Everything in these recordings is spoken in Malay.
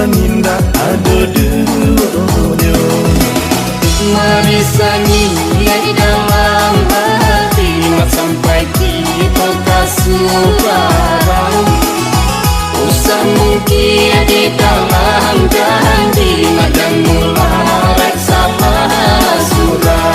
nan indah ada dunia. Mari sanyi dalam hati, sampai kita kasih barang. Usah mungkin di dalam janji, dan mulai sama surang.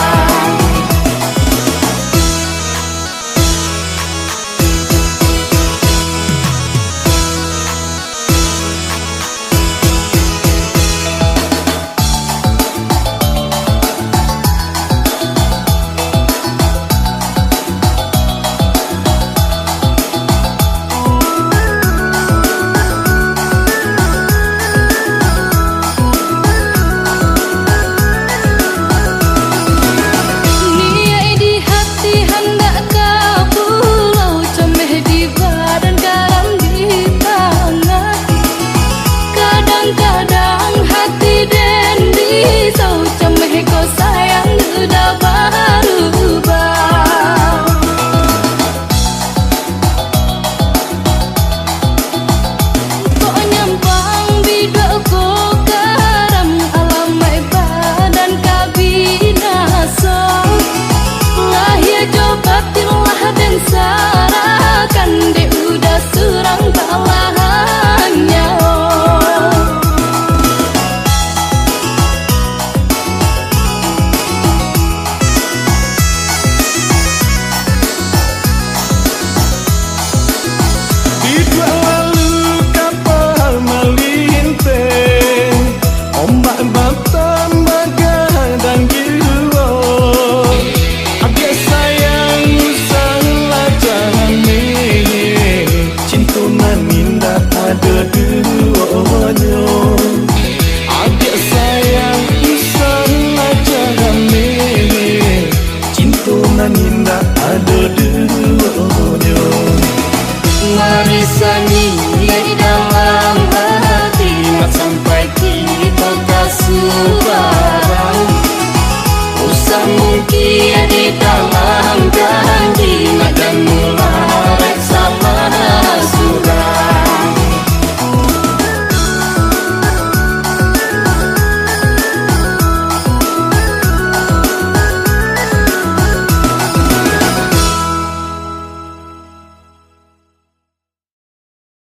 Sarakan dia udah surang balahannya. Tidak lalu kapal melintang, ombak batan bagadang jiwa. Adik sayang usahlah jangan milih, cinta nan indah ada duanya. Adik sayang usahlah jangan milih, cinta nan indah ada duanya. Mari sanyi dalam hati, sampai kita kasih barang. Usah mungkin di dalam